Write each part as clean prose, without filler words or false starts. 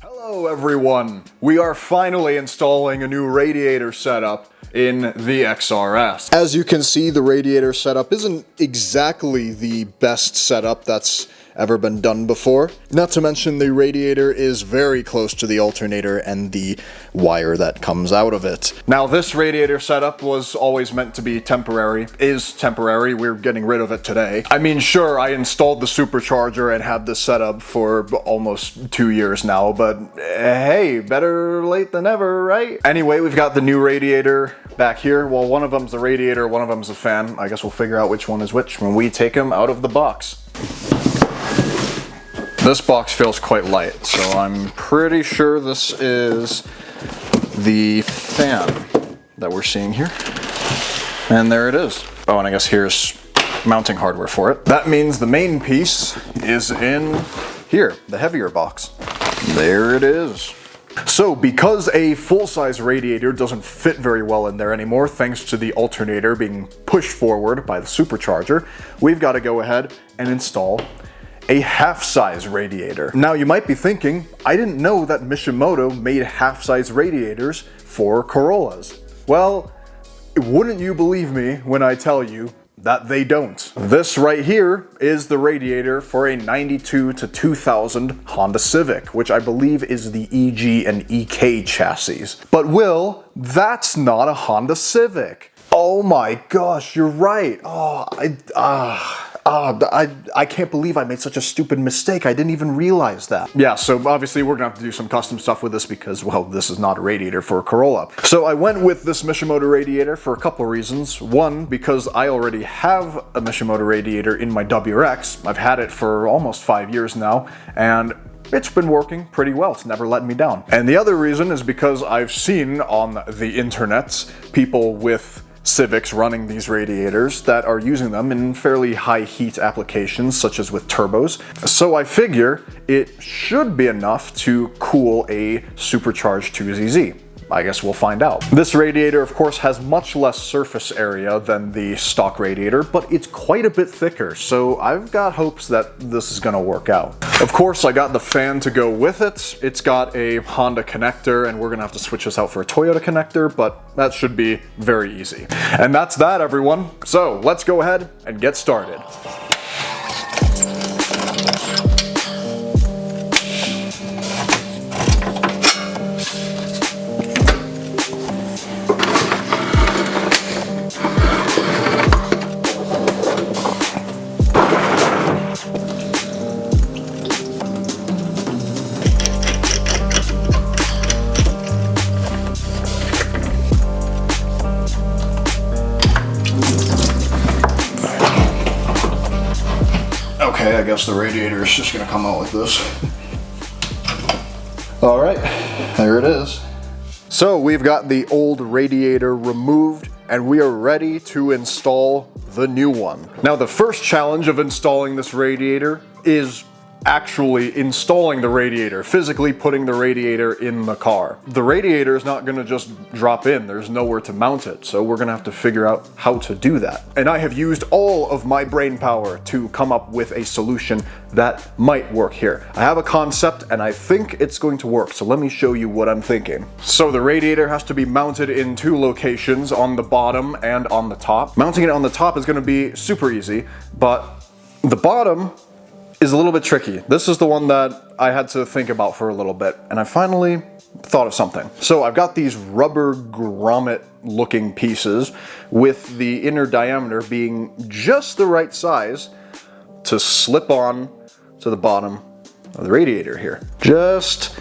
Hello everyone! We are finally installing a new radiator setup in the XRS. As you can see, the radiator setup isn't exactly the best setup that's ever been done before. Not to mention the radiator is very close to the alternator and the wire that comes out of it. Now this radiator setup was always meant to be temporary, is temporary, we're getting rid of it today. I mean, sure, I installed the supercharger and had this setup for almost 2 years now, but hey, better late than never, right? Anyway, we've got the new radiator back here. Well, one of them's the radiator, one of them's the fan. I guess we'll figure out which one is which when we take them out of the box. This box feels quite light, so I'm pretty sure this is the fan that we're seeing here. And there it is. Oh, and I guess here's mounting hardware for it. That means the main piece is in here, the heavier box. There it is. So, because a full-size radiator doesn't fit very well in there anymore, thanks to the alternator being pushed forward by the supercharger, we've got to go ahead and install a half-size radiator. Now you might be thinking, I didn't know that Mishimoto made half-size radiators for Corollas. Well, wouldn't you believe me when I tell you that they don't. This right here is the radiator for a 92 to 2000 Honda Civic, which I believe is the EG and EK chassis. But Will, that's not a Honda Civic. Oh my gosh, you're right. I can't believe I made such a stupid mistake. I didn't even realize that. Yeah, so obviously we're gonna have to do some custom stuff with this because, well, this is not a radiator for a Corolla. So I went with this Mishimoto radiator for a couple reasons. One, because I already have a Mishimoto radiator in my WRX. I've had it for almost 5 years now, and it's been working pretty well. It's never let me down. And the other reason is because I've seen on the internets people with Civics running these radiators that are using them in fairly high heat applications, such as with turbos. So I figure it should be enough to cool a supercharged 2ZZ. I guess we'll find out. This radiator, of course, has much less surface area than the stock radiator, but it's quite a bit thicker, so I've got hopes that this is gonna work out. Of course, I got the fan to go with it. It's got a Honda connector, and we're gonna have to switch this out for a Toyota connector, but that should be very easy. And that's that, everyone. So let's go ahead and get started. Okay, I guess the radiator is just gonna come out like this. All right, there it is. So we've got the old radiator removed and we are ready to install the new one. Now the first challenge of installing this radiator is actually installing the radiator, physically putting the radiator in the car. The radiator is not gonna just drop in, there's nowhere to mount it, so we're gonna have to figure out how to do that. And I have used all of my brain power to come up with a solution that might work here. I have a concept and I think it's going to work, so let me show you what I'm thinking. So the radiator has to be mounted in 2 locations, on the bottom and on the top. Mounting it on the top is gonna be super easy, but the bottom is a little bit tricky. This is the one that I had to think about for a little bit, and I finally thought of something. So I've got these rubber grommet looking pieces with the inner diameter being just the right size to slip on to the bottom of the radiator here. Just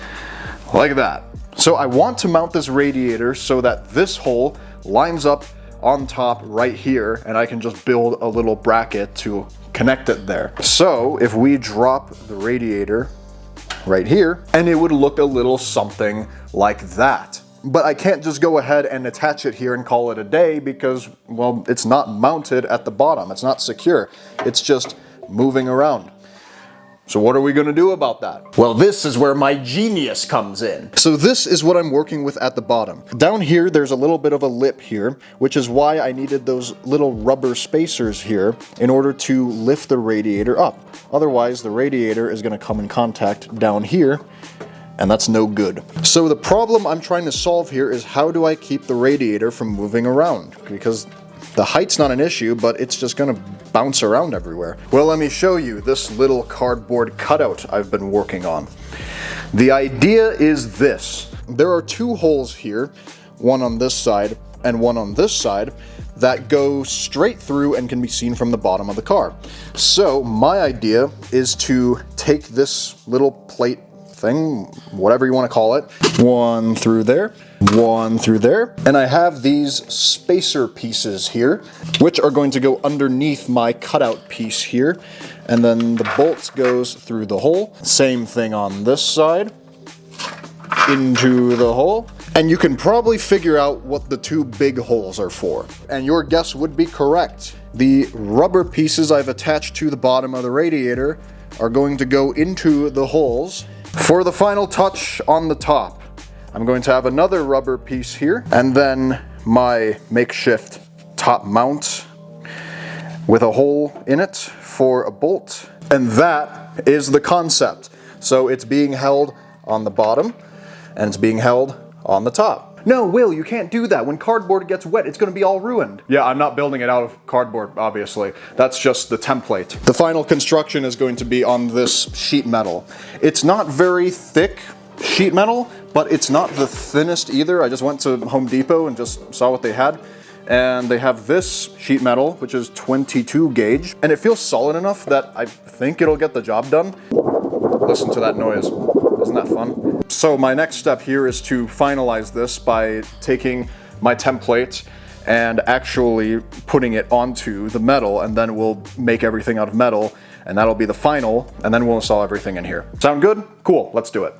like that. So I want to mount this radiator so that this hole lines up on top right here, and I can just build a little bracket to connect it there. So if we drop the radiator right here, and it would look a little something like that. But I can't just go ahead and attach it here and call it a day because, well, it's not mounted at the bottom. It's not secure. It's just moving around. So what are we gonna do about that? Well, this is where my genius comes in. So this is what I'm working with at the bottom. Down here, there's a little bit of a lip here, which is why I needed those little rubber spacers here in order to lift the radiator up. Otherwise, the radiator is gonna come in contact down here and that's no good. So the problem I'm trying to solve here is how do I keep the radiator from moving around? Because the height's not an issue, but it's just gonna bounce around everywhere. Well, let me show you this little cardboard cutout I've been working on. The idea is this. There are two holes here, one on this side and one on this side, that go straight through and can be seen from the bottom of the car. So my idea is to take this little plate thing, whatever you want to call it, one through there, one through there, and I have these spacer pieces here, which are going to go underneath my cutout piece here, and then the bolt goes through the hole. Same thing on this side, into the hole, and you can probably figure out what the two big holes are for. And your guess would be correct. The rubber pieces I've attached to the bottom of the radiator are going to go into the holes. For the final touch on the top, I'm going to have another rubber piece here, and then my makeshift top mount with a hole in it for a bolt. And that is the concept. So it's being held on the bottom, and it's being held on the top. No, Will, you can't do that. When cardboard gets wet, it's gonna be all ruined. Yeah, I'm not building it out of cardboard, obviously. That's just the template. The final construction is going to be on this sheet metal. It's not very thick sheet metal, but it's not the thinnest either. I just went to Home Depot and just saw what they had. And they have this sheet metal, which is 22 gauge, and it feels solid enough that I think it'll get the job done. Listen to that noise. Isn't that fun? So my next step here is to finalize this by taking my template and actually putting it onto the metal, and then we'll make everything out of metal, and that'll be the final, and then we'll install everything in here. Sound good? Cool, let's do it.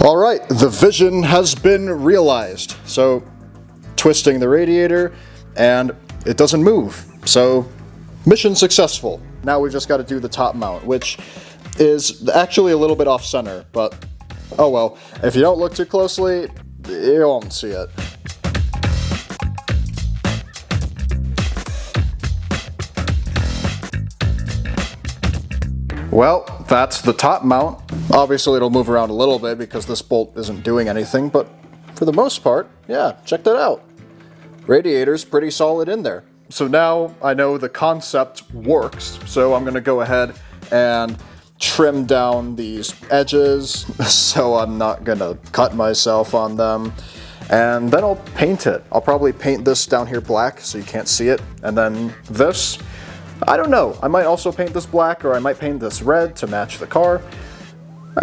All right, the vision has been realized. So, twisting the radiator, and it doesn't move. So, mission successful. Now we've just got to do the top mount, which is actually a little bit off center, but oh well. If you don't look too closely, you won't see it. Well, that's the top mount. Obviously it'll move around a little bit because this bolt isn't doing anything, but for the most part, yeah, check that out. Radiator's pretty solid in there. So now I know the concept works, so I'm gonna go ahead and trim down these edges so I'm not gonna cut myself on them. And then I'll paint it. I'll probably paint this down here black so you can't see it. And then this, I don't know. I might also paint this black, or I might paint this red to match the car.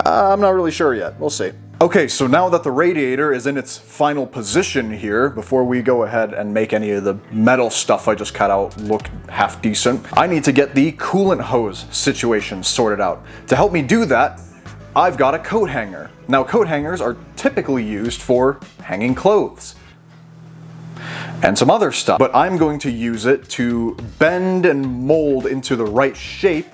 I'm not really sure yet. We'll see. Okay, so now that the radiator is in its final position here, before we go ahead and make any of the metal stuff I just cut out look half decent, I need to get the coolant hose situation sorted out. To help me do that, I've got a coat hanger. Now, coat hangers are typically used for hanging clothes and some other stuff, but I'm going to use it to bend and mold into the right shape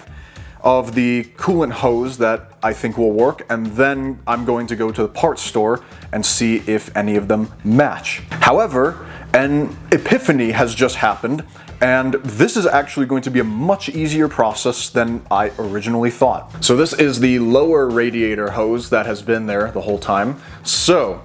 of the coolant hose that I think will work, and then I'm going to go to the parts store and see if any of them match. However, an epiphany has just happened, and this is actually going to be a much easier process than I originally thought. So this is the lower radiator hose that has been there the whole time. So,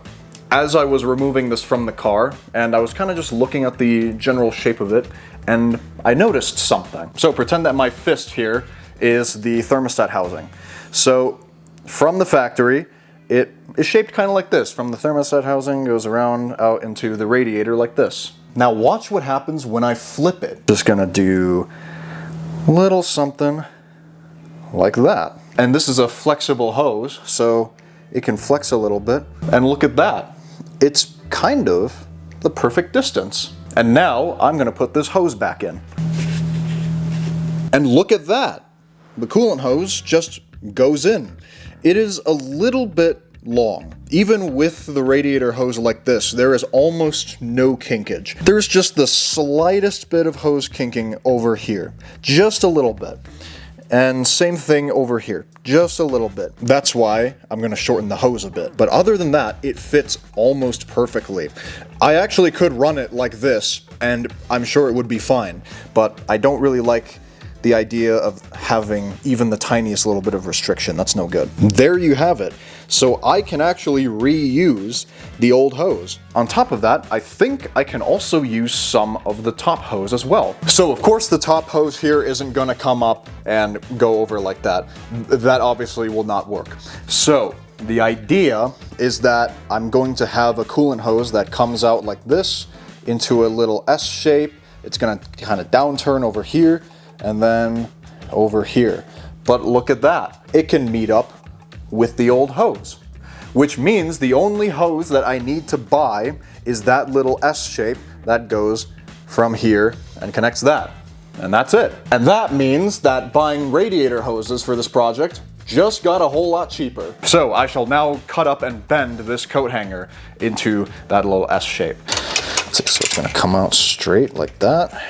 as I was removing this from the car, and I was kind of just looking at the general shape of it, and I noticed something. So pretend that my fist here is the thermostat housing. So from the factory, it is shaped kind of like this. From the thermostat housing, goes around out into the radiator like this. Now watch what happens when I flip it. Just gonna do a little something like that. And this is a flexible hose, so it can flex a little bit. And look at that. It's kind of the perfect distance. And now I'm gonna put this hose back in. And look at that. The coolant hose just goes in. It is a little bit long. Even with the radiator hose like this, there is almost no kinkage. There's just the slightest bit of hose kinking over here, just a little bit. And same thing over here, just a little bit. That's why I'm gonna shorten the hose a bit. But other than that, it fits almost perfectly. I actually could run it like this, and I'm sure it would be fine. But I don't really like the idea of having even the tiniest little bit of restriction. That's no good. There you have it. So I can actually reuse the old hose. On top of that, I think I can also use some of the top hose as well. So of course the top hose here isn't gonna come up and go over like that. That obviously will not work. So the idea is that I'm going to have a coolant hose that comes out like this into a little S shape. It's gonna kind of downturn over here and then over here. But look at that. It can meet up with the old hose, which means the only hose that I need to buy is that little S shape that goes from here and connects that. And that's it. And that means that buying radiator hoses for this project just got a whole lot cheaper. So I shall now cut up and bend this coat hanger into that little S shape. So it's gonna come out straight like that.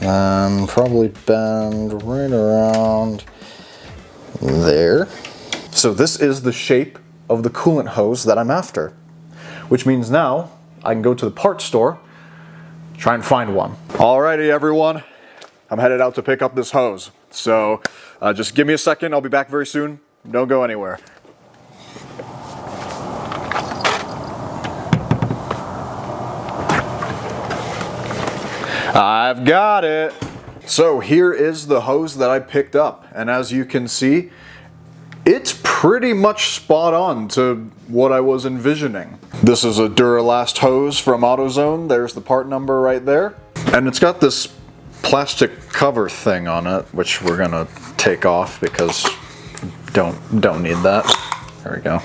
And probably bend right around there. So this is the shape of the coolant hose that I'm after, which means now I can go to the parts store, try and find one. Alrighty everyone, I'm headed out to pick up this hose. So just give me a second, I'll be back very soon. Don't go anywhere. I've got it. So here is the hose that I picked up, and as you can see, it's pretty much spot on to what I was envisioning. This is a Duralast hose from AutoZone. There's the part number right there. And it's got this plastic cover thing on it, which we're gonna take off because don't need that. There we go.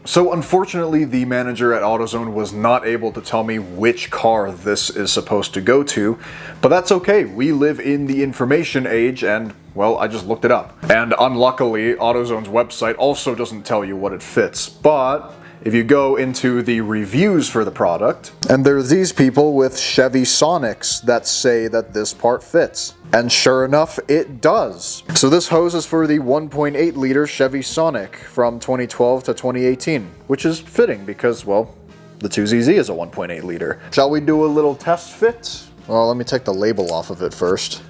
So unfortunately, the manager at AutoZone was not able to tell me which car this is supposed to go to, but that's okay. We live in the information age and, well, I just looked it up. And unluckily, AutoZone's website also doesn't tell you what it fits, but if you go into the reviews for the product, and there are these people with Chevy Sonics that say that this part fits. And sure enough, it does. So this hose is for the 1.8 liter Chevy Sonic from 2012 to 2018, which is fitting because, well, the 2ZZ is a 1.8 liter. Shall we do a little test fit? Well, let me take the label off of it first.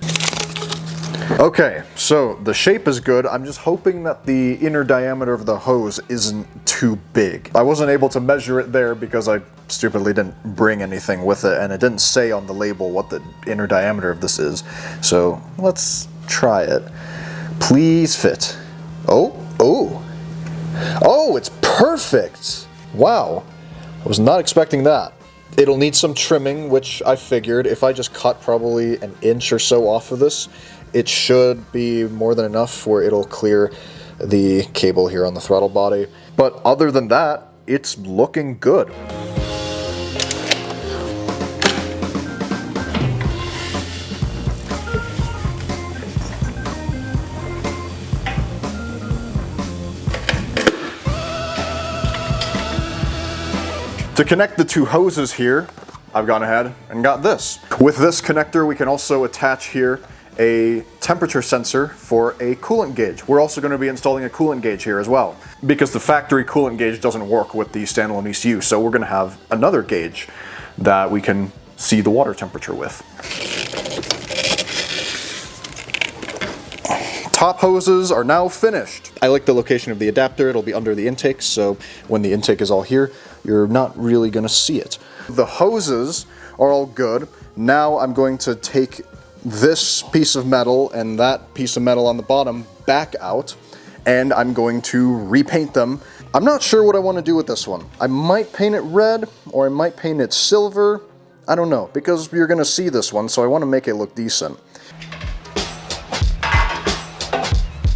Okay, so the shape is good. I'm just hoping that the inner diameter of the hose isn't too big. I wasn't able to measure it there because I stupidly didn't bring anything with it, and it didn't say on the label what the inner diameter of this is. So let's try it. Please fit. Oh, it's perfect. Wow, I was not expecting that. It'll need some trimming, which I figured if I just cut probably an inch or so off of this, it should be more than enough where it'll clear the cable here on the throttle body. But other than that, it's looking good. To connect the two hoses here, I've gone ahead and got this. With this connector, we can also attach here a temperature sensor for a coolant gauge. We're also going to be installing a coolant gauge here as well, because the factory coolant gauge doesn't work with the standalone ECU, so we're going to have another gauge that we can see the water temperature with. Top hoses are now finished. I like the location of the adapter. It'll be under the intake, so when the intake is all here, you're not really going to see it. The hoses are all good. Now I'm going to take this piece of metal and that piece of metal on the bottom back out, and I'm going to repaint them. I'm not sure what I want to do with this one. I might paint it red, or I might paint it silver. I don't know, because you're going to see this one, so I want to make it look decent.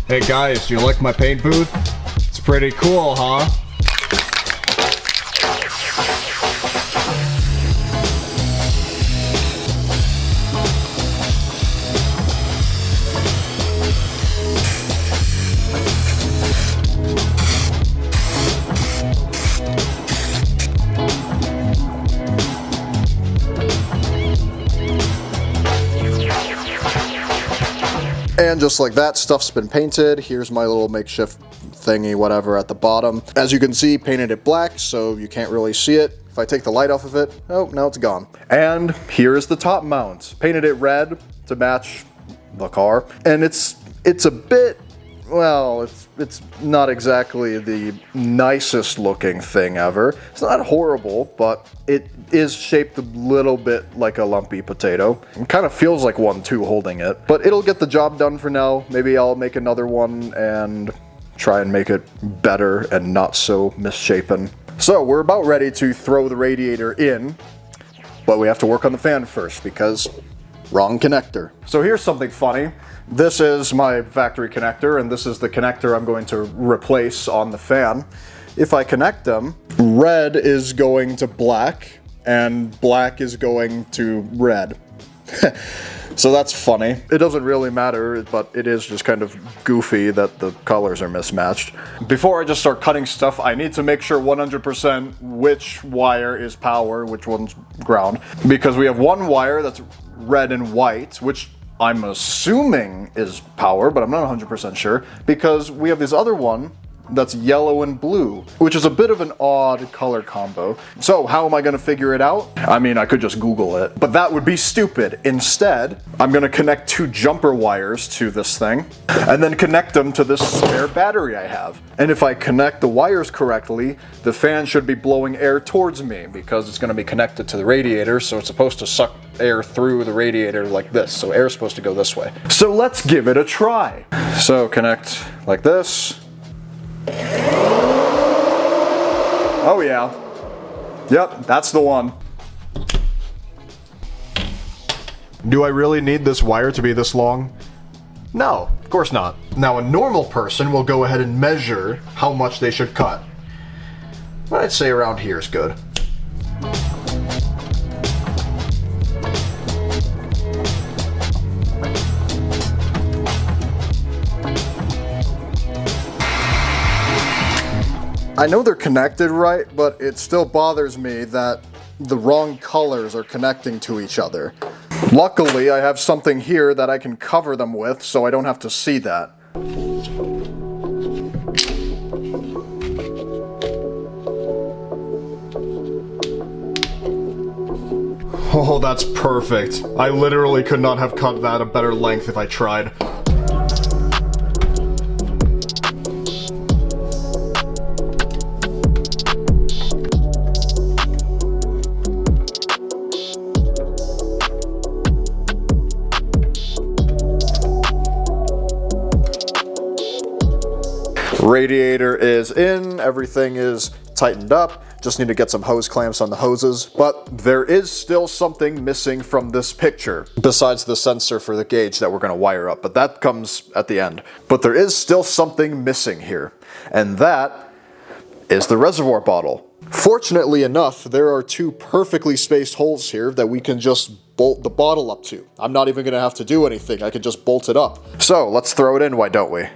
Hey guys, do you like my paint booth? It's pretty cool, huh? And just like that, stuff's been painted. Here's my little makeshift thingy, whatever, at the bottom. As you can see, painted it black, so you can't really see it. If I take the light off of it, oh, now it's gone. And here's the top mount. Painted it red to match the car. And it's a bit, well, it's not exactly the nicest looking thing ever. It's not horrible, but it is shaped a little bit like a lumpy potato. It kind of feels like one too holding it, but it'll get the job done for now. Maybe I'll make another one and try and make it better and not so misshapen. So we're about ready to throw the radiator in, but we have to work on the fan first because wrong connector. So here's something funny. This is my factory connector, and this is the connector I'm going to replace on the fan. If I connect them, red is going to black, and black is going to red. So that's funny. It doesn't really matter, but it is just kind of goofy that the colors are mismatched. Before I just start cutting stuff, I need to make sure 100% which wire is power, which one's ground. Because we have one wire that's red and white, which I'm assuming is power, but I'm not 100% sure, because we have this other one that's yellow and blue, which is a bit of an odd color combo. So how am I gonna figure it out? I mean, I could just Google it, but that would be stupid. Instead, I'm gonna connect two jumper wires to this thing, and then connect them to this spare battery I have. And if I connect the wires correctly, the fan should be blowing air towards me, because it's gonna be connected to the radiator, so it's supposed to suck air through the radiator like this, so air is supposed to go this way. So let's give it a try. So connect like this. Oh yeah. Yep, that's the one. Do I really need this wire to be this long? No, of course not. Now a normal person will go ahead and measure how much they should cut. But I'd say around here is good. I know they're connected right, but it still bothers me that the wrong colors are connecting to each other. Luckily, I have something here that I can cover them with, so I don't have to see that. Oh, that's perfect. I literally could not have cut that a better length if I tried. Radiator is in, everything is tightened up, just need to get some hose clamps on the hoses, but there is still something missing from this picture, besides the sensor for the gauge that we're going to wire up, but that comes at the end. But there is still something missing here, and that is the reservoir bottle. Fortunately enough, there are two perfectly spaced holes here that we can just bolt the bottle up to. I'm not even going to have to do anything, I can just bolt it up. So let's throw it in, why don't we?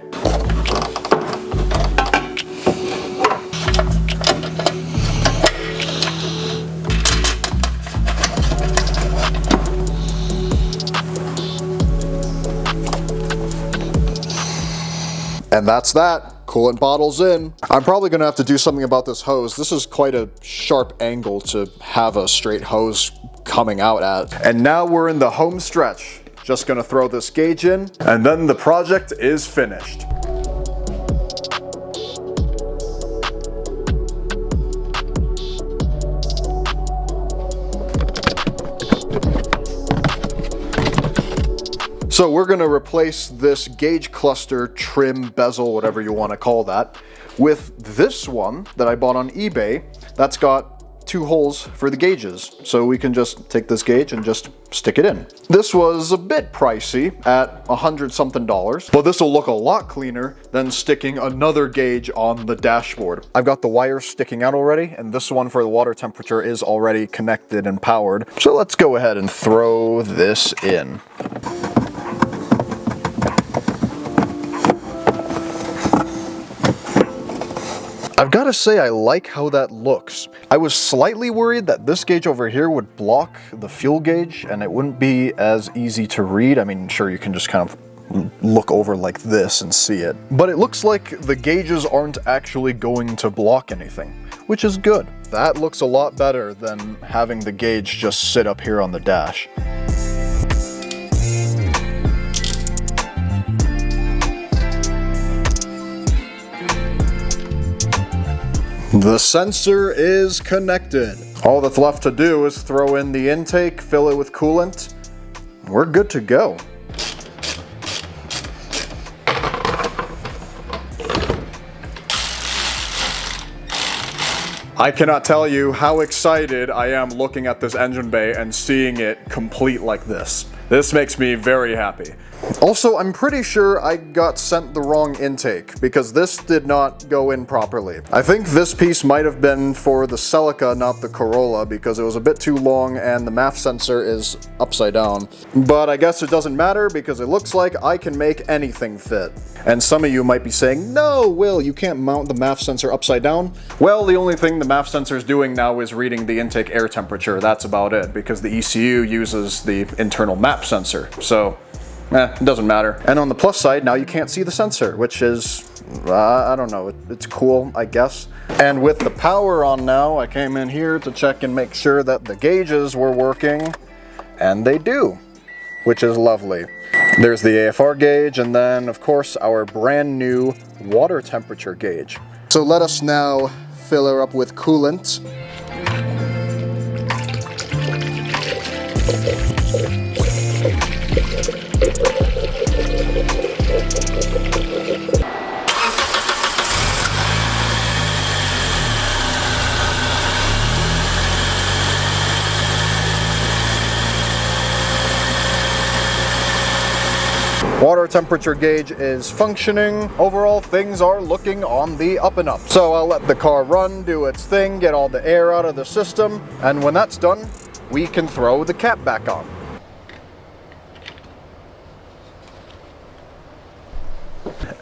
And that's that. Coolant bottle's in. I'm probably gonna have to do something about this hose. This is quite a sharp angle to have a straight hose coming out at. And now we're in the home stretch. Just gonna throw this gauge in, and then the project is finished. So we're going to replace this gauge cluster, trim, bezel, whatever you want to call that, with this one that I bought on eBay that's got two holes for the gauges. So we can just take this gauge and just stick it in. This was a bit pricey at $100-something, but this will look a lot cleaner than sticking another gauge on the dashboard. I've got the wires sticking out already, and this one for the water temperature is already connected and powered. So let's go ahead and throw this in. I've got to say I like how that looks. I was slightly worried that this gauge over here would block the fuel gauge and it wouldn't be as easy to read. I mean, sure, you can just kind of look over like this and see it. But it looks like the gauges aren't actually going to block anything, which is good. That looks a lot better than having the gauge just sit up here on the dash. The sensor is connected. All that's left to do is throw in the intake, fill it with coolant. We're good to go. I cannot tell you how excited I am looking at this engine bay and seeing it complete like this. This makes me very happy. Also, I'm pretty sure I got sent the wrong intake because this did not go in properly. I think this piece might have been for the Celica, not the Corolla, because it was a bit too long and the MAF sensor is upside down. But I guess it doesn't matter because it looks like I can make anything fit. And some of you might be saying, no, Will, you can't mount the MAF sensor upside down. Well, the only thing the MAF sensor is doing now is reading the intake air temperature. That's about it, because the ECU uses the internal MAP sensor. So, it doesn't matter. And on the plus side, now you can't see the sensor, which is, I don't know, it's cool, I guess. And with the power on now, I came in here to check and make sure that the gauges were working, and they do, which is lovely. There's the AFR gauge, and then, of course, our brand new water temperature gauge. So let us now fill her up with coolant. Water temperature gauge is functioning. Overall, things are looking on the up and up. So I'll let the car run, do its thing, get all the air out of the system, and when that's done, we can throw the cap back on.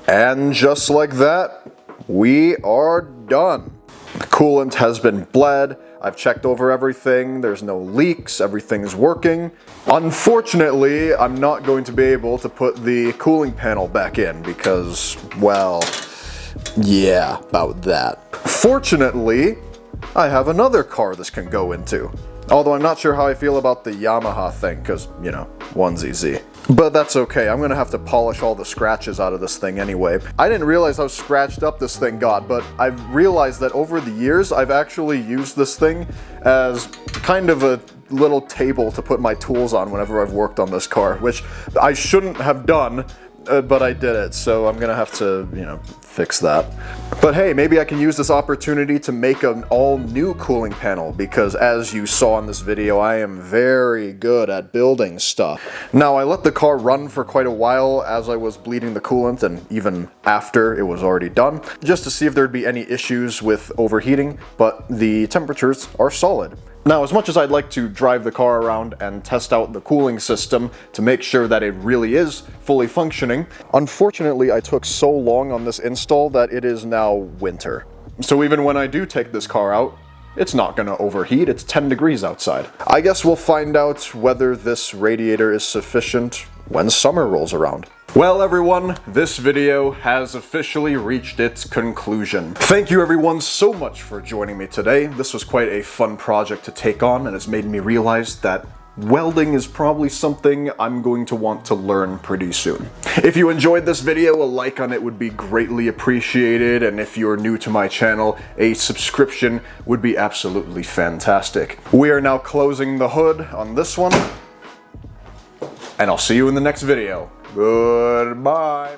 And just like that, we are done. The coolant has been bled. I've checked over everything, there's no leaks, everything's working. Unfortunately, I'm not going to be able to put the cooling panel back in because, well, yeah, about that. Fortunately, I have another car this can go into. Although I'm not sure how I feel about the Yamaha thing, because, you know, one's easy. But that's okay, I'm gonna have to polish all the scratches out of this thing anyway. I didn't realize how scratched up this thing got, but I've realized that over the years, I've actually used this thing as kind of a little table to put my tools on whenever I've worked on this car, which I shouldn't have done, but I did it, so I'm gonna have to, you know, fix that. But hey, maybe I can use this opportunity to make an all-new cooling panel, because as you saw in this video, I am very good at building stuff. Now, I let the car run for quite a while as I was bleeding the coolant, and even after it was already done, just to see if there'd be any issues with overheating, but the temperatures are solid. Now, as much as I'd like to drive the car around and test out the cooling system to make sure that it really is fully functioning, unfortunately I took so long on this install that it is now winter. So even when I do take this car out, it's not gonna overheat, it's 10 degrees outside. I guess we'll find out whether this radiator is sufficient when summer rolls around. Well everyone, this video has officially reached its conclusion. Thank you everyone so much for joining me today. This was quite a fun project to take on and has made me realize that welding is probably something I'm going to want to learn pretty soon. If you enjoyed this video, a like on it would be greatly appreciated, and if you're new to my channel, a subscription would be absolutely fantastic. We are now closing the hood on this one, and I'll see you in the next video. Goodbye.